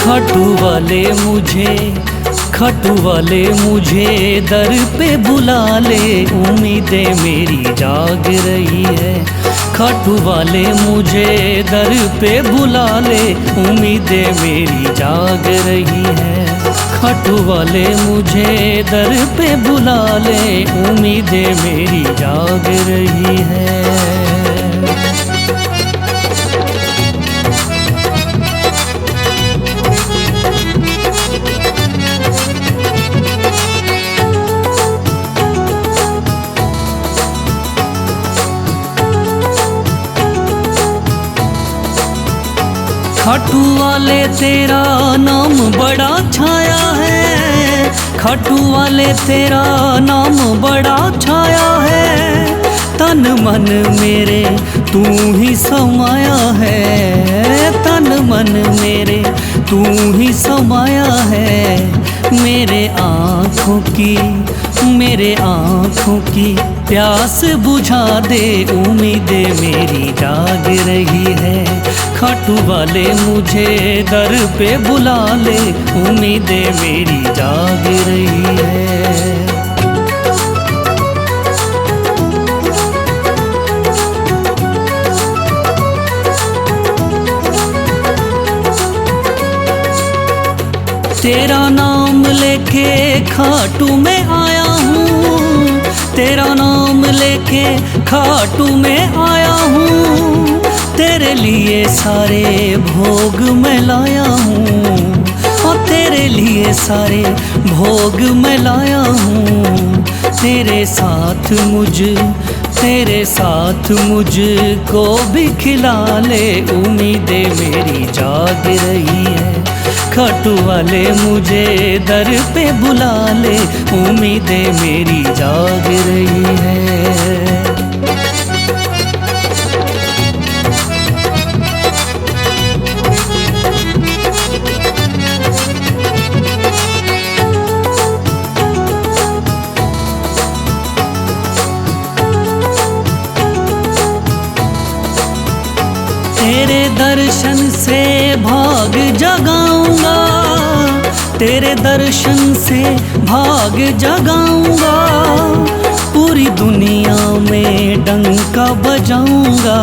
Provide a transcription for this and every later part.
खटू वाले मुझे दर पे बुला ले, उम्मीदें मेरी जाग रही है। खटू वाले मुझे दर पे बुला ले, उम्मीदें मेरी जाग रही है। खटू वाले मुझे दर पे बुला ले, उम्मीदें मेरी जाग रही है। खटू वाले तेरा नाम बड़ा छाया है, खटू वाले तेरा नाम बड़ा छाया है। तन मन मेरे तू ही समाया है, तन मन मेरे तू ही समाया है। मेरे आँखों की प्यास बुझा दे, उम्मीदें मेरी जाग रही है। खटू वाले मुझे दर पे बुला ले, उम्मीदें मेरी जाग रही है। तेरा नाम लेके खाटू में आया हूँ, तेरा नाम लेके खाटू में आया हूँ। तेरे लिए सारे भोग मैं लाया हूँ, और तेरे लिए सारे भोग मैं लाया हूँ। तेरे साथ मुझको भी खिला ले, उम्मीदें मेरी जाग रही है। खटू वाले मुझे दर पे बुला ले, उम्मीदें मेरी जाग रही है। तेरे दर्शन से भाग जगाऊंगा, तेरे दर्शन से भाग जगाऊंगा। पूरी दुनिया में डंका बजाऊंगा,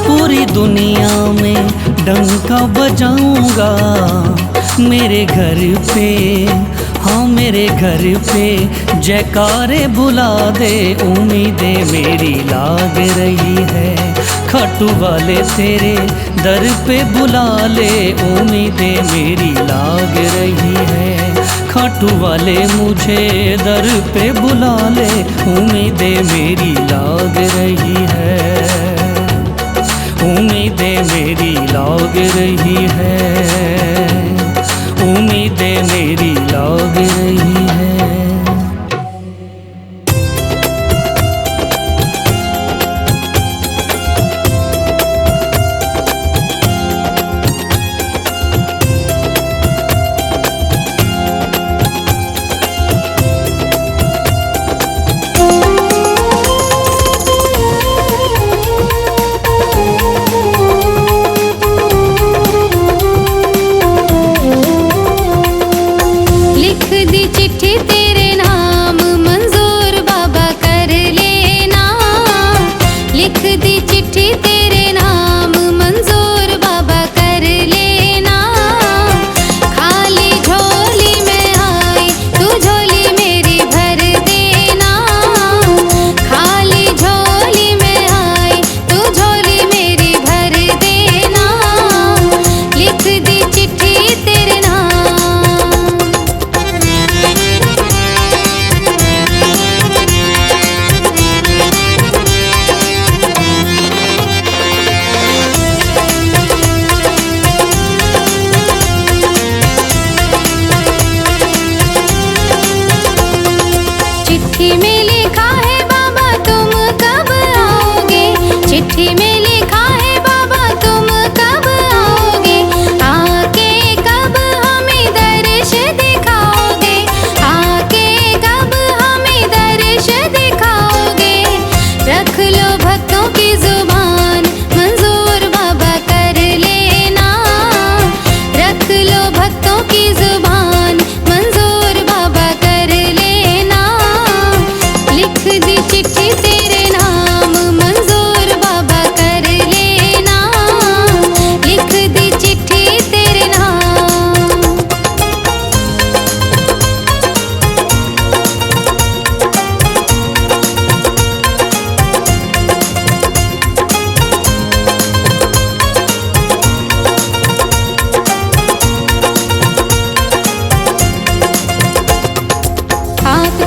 पूरी दुनिया में डंका बजाऊंगा। मेरे घर पे जयकारे बुला दे, उम्मीदें मेरी लाग रही है। खटू वाले तेरे दर पे बुला ले, उम्मीदें मेरी लाग रही है। खटू वाले मुझे दर पे बुला ले, उम्मीदें मेरी लाग रही है। उम्मीदें मेरी लाग रही है, उम्मीदें मेरी लाग रही है। लिख दी चिट्ठी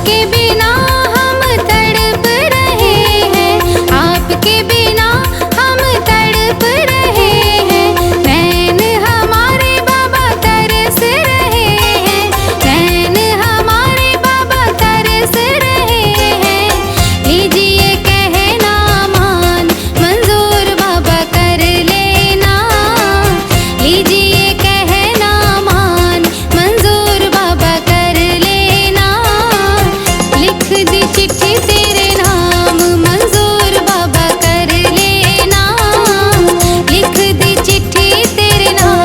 आपके बिना हम तड़प रहे हैं, आपके बिना हम तड़प रहे हैं। नैन हमारे बाबा तरस रहे हैं, नैन हमारे बाबा तरस रहे हैं। लीजिए कहना मान मंजूर बाबा कर लेना, लीजिए कहना मान मंजूर बाबा कर लेना। लिख दी चिट्ठी तेरे नाम मंजूर बाबा कर लेना, लिख दी चिट्ठी तेरे नाम।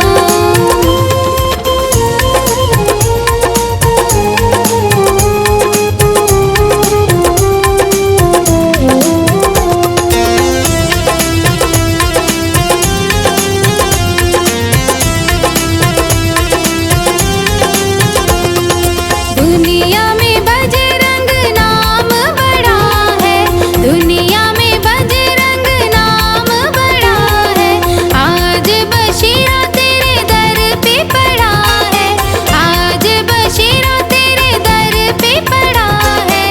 दुनिया में बजरंग नाम बड़ा है, दुनिया में बजरंग नाम बड़ा है। आज बशीरा तेरे दर पे पड़ा है, आज बशीरा तेरे दर पे पड़ा है।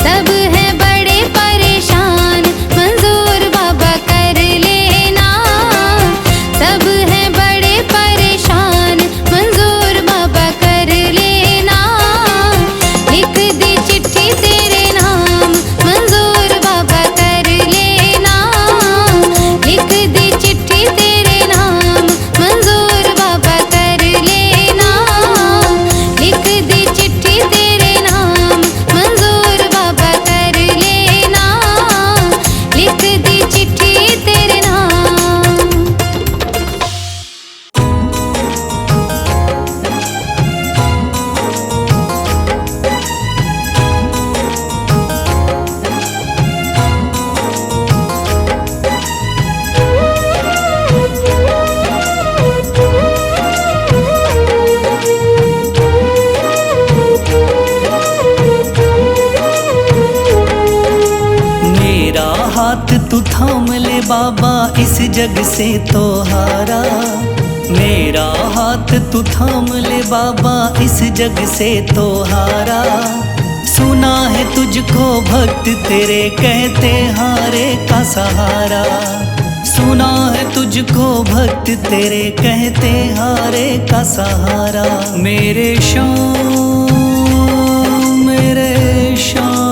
सब हैं बड़े परेशान मंजूर बाबा कर लेना, सब हैं बड़े परेशान मंजूर बाबा कर लेना। लिख दी चिट्ठी तेरे नाम मंजूर बाबा कर लेना, लिख दी चिट्ठी तेरे नाम मंजूर बाबा कर लेना, लिख दी चिट्ठी तेरे नाम मंजूर बाबा कर लेना, लिख दी चिट्ठी तेरे नाम। मेरा हाथ तू थाम ले बाबा इस जग से तो हारा, मेरा हाथ तू थाम ले बाबा इस जग से तो हारा। सुना है तुझको भक्त तेरे कहते हारे का सहारा, सुना है तुझको भक्त तेरे कहते हारे का सहारा। मेरे श्याम मेरे श्याम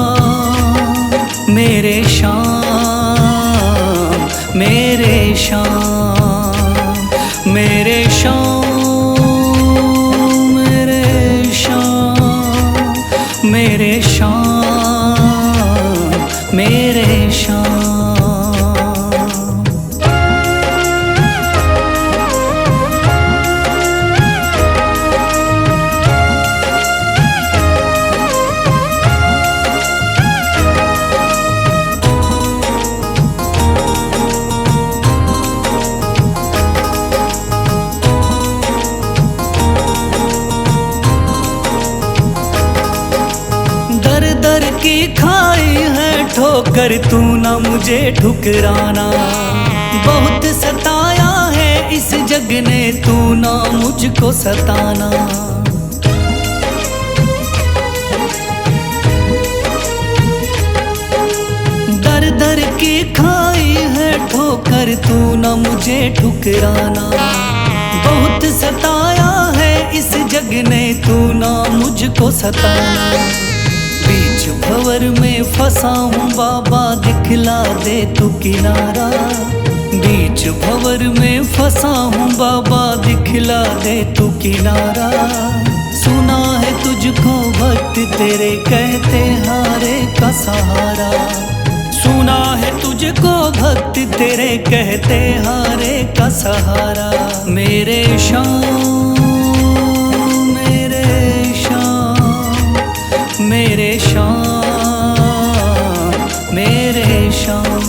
मेरे श्याम मेरे श्याम मेरे श्याम मेरे श्याम मेरे श्याम मेरे श्याम। दर दर की खाई है ठोकर तू ना मुझे ठुकराना, बहुत सताया है इस जग ने तू ना मुझको सताना। दर दर की खाई है ठोकर तू ना मुझे ठुकराना, बहुत सताया है इस जग ने तू ना मुझको सताना। बीच भंवर में फंसा हूँ बाबा दिखला दे तू किनारा, बीच भंवर में फंसा हूँ बाबा दिखला दे तू किनारा। सुना है तुझको भक्त तेरे कहते हारे का सहारा, सुना है तुझको भक्त तेरे कहते हारे का सहारा। मेरे श्याम मेरे श्याम मेरे श्याम मेरे श्याम।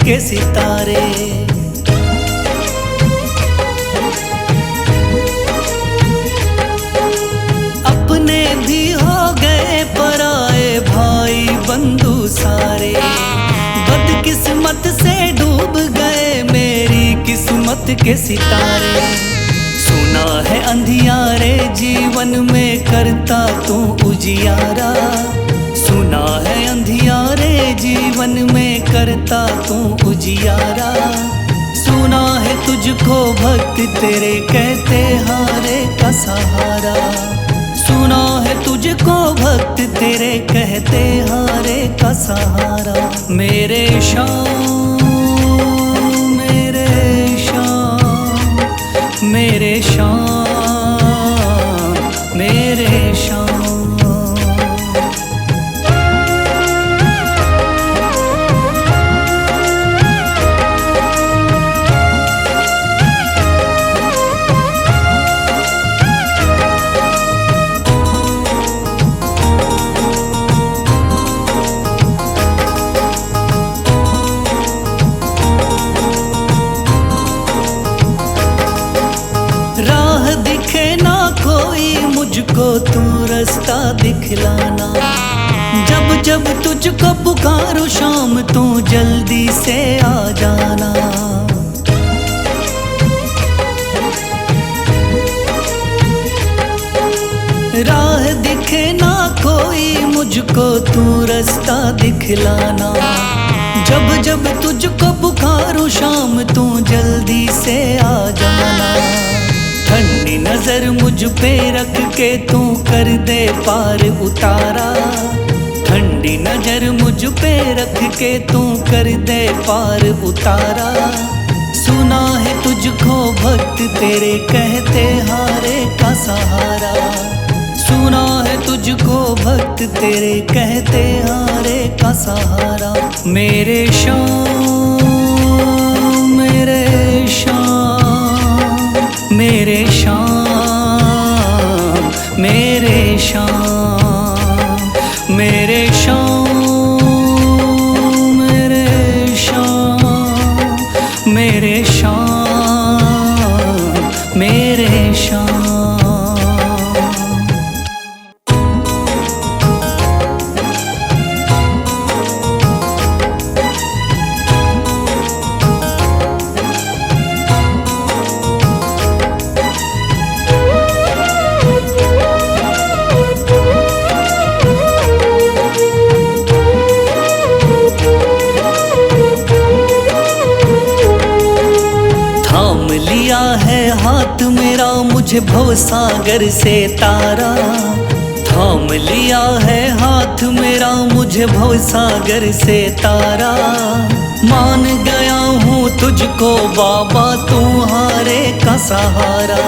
के सितारे। अपने भी हो गए पराए भाई बंधु सारे। बदकिस्मत से डूब गए मेरी किस्मत के सितारे। सुना है अंधियारे जीवन में करता तू उजियारा। सुना है अंधियारे जीवन में करता तू उजियारा। सुना है तुझको भक्त तेरे कहते हारे का सहारा। सुना है तुझको भक्त तेरे कहते हारे का सहारा। मेरे शाम मेरे शाम मेरे शाम मेरे शाम। राह दिखे ना कोई मुझको तू रास्ता दिखलाना। जब जब तुझको पुकारूं शाम तू जल्दी से आ जाना। राह दिखे ना कोई मुझको तू रास्ता दिखलाना। जब जब तुझको पुकारूं शाम तू जल्दी से आ जाना। ठंडी नजर मुझ पे रख के तू कर दे पार उतारा। ठंडी नजर मुझ पे रख के तू कर दे पार उतारा। सुना है तुझको भक्त तेरे कहते हारे का सहारा। सुना है तुझको भक्त तेरे कहते हारे का सहारा। मेरे शाम मेरे शाम मेरे शाम मेरे शाम मेरे शाम मेरे शाम मेरे शाम मेरे शाम। लिया है हाथ मेरा मुझे भवसागर से तारा। थाम लिया है हाथ मेरा मुझे भवसागर से तारा। मान गया हूँ तुझको बाबा तू हारे का सहारा।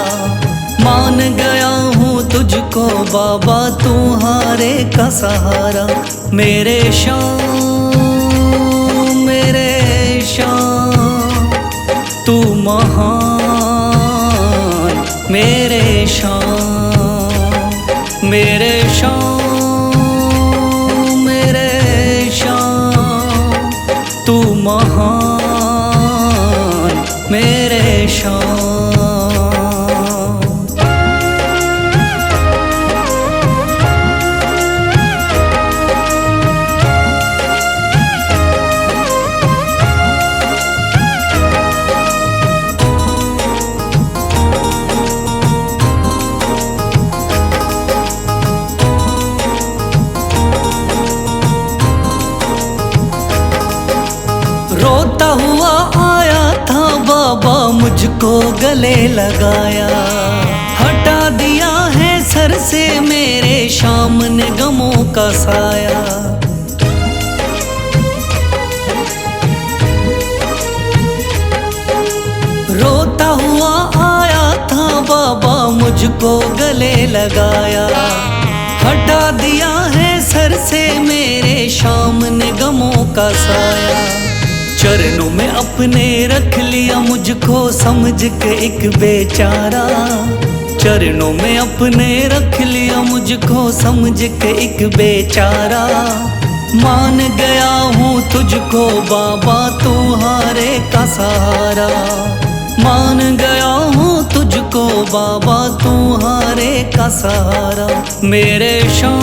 मान गया हूँ तुझको बाबा तू हारे का सहारा। मेरे शाम मेरे शाम तू महान। मेरे शाम मेरे शाम मेरे शाम तू महान। मेरे शाम रोता हुआ आया था बाबा मुझको गले लगाया। हटा दिया है सर से मेरे शाम ने गमों का साया। रोता हुआ आया था बाबा मुझको गले लगाया। हटा दिया है सर से मेरे शाम ने गमों का साया। चरणों में अपने रख लिया मुझको समझ के एक बेचारा। चरणों में अपने रख लिया मुझको समझ के एक बेचारा। मान गया हूँ तुझको बाबा तुम्हारे का सहारा। मान गया हूँ तुझको बाबा तुम्हारे का सहारा। मेरे शाम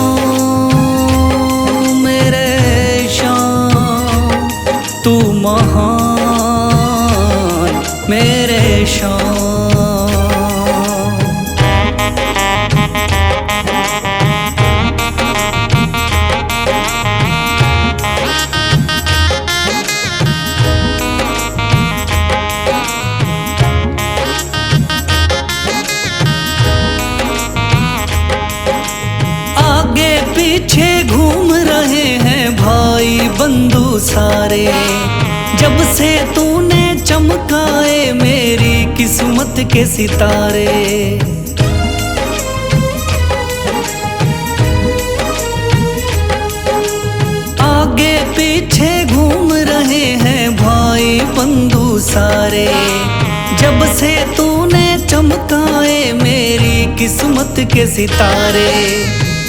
तू महान मेरे शाम। पीछे घूम रहे हैं भाई बंधु सारे, जब से तूने चमकाए मेरी किस्मत के सितारे। आगे पीछे घूम रहे हैं भाई बंधु सारे, जब से तूने चमकाए मेरी किस्मत के सितारे।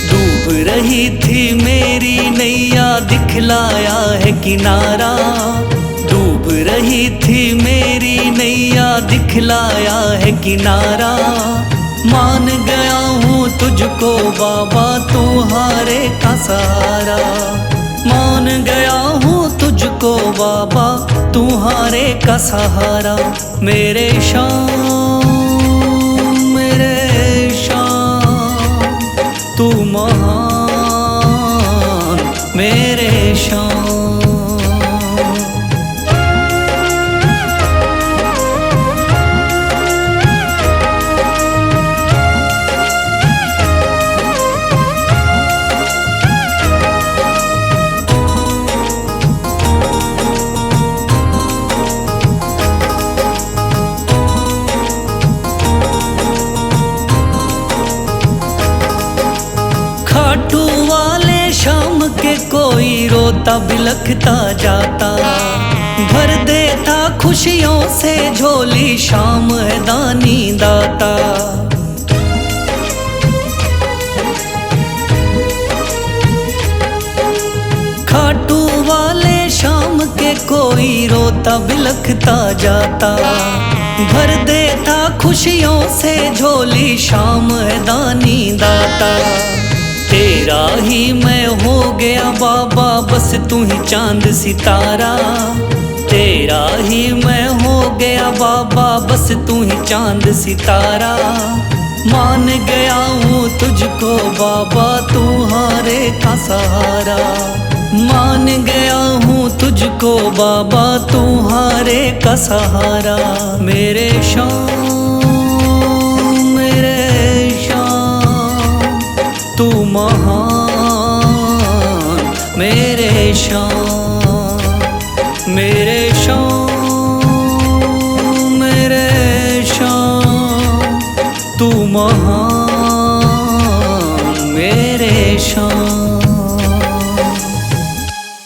डूब रही थी मेरी नैया दिखलाया है किनारा। डूब रही थी मेरी नैया दिखलाया है किनारा। मान गया हूँ तुझको बाबा तुम्हारे का सहारा। मान गया हूँ तुझको बाबा तुम्हारे का सहारा। मेरे शाम तू महान मेरे शाम। खाटू वाले शाम के कोई रोता बिलखता जाता, भर देता खुशियों से झोली शाम है दानी दाता। खाटू वाले शाम के कोई रोता बिलखता जाता, भर देता खुशियों से झोली शाम है दानी दाता। तेरा ही मैं हो गया बाबा बस तू ही चांद सितारा। तेरा ही मैं हो गया बाबा बस तू ही चांद सितारा। मान गया हूँ तुझको बाबा तुम्हारे का सहारा। मान गया हूँ तुझको बाबा तुम्हारे का सहारा। मेरे शाम तू महान मेरे शाम। मेरे शाम तू महान मेरे शाम।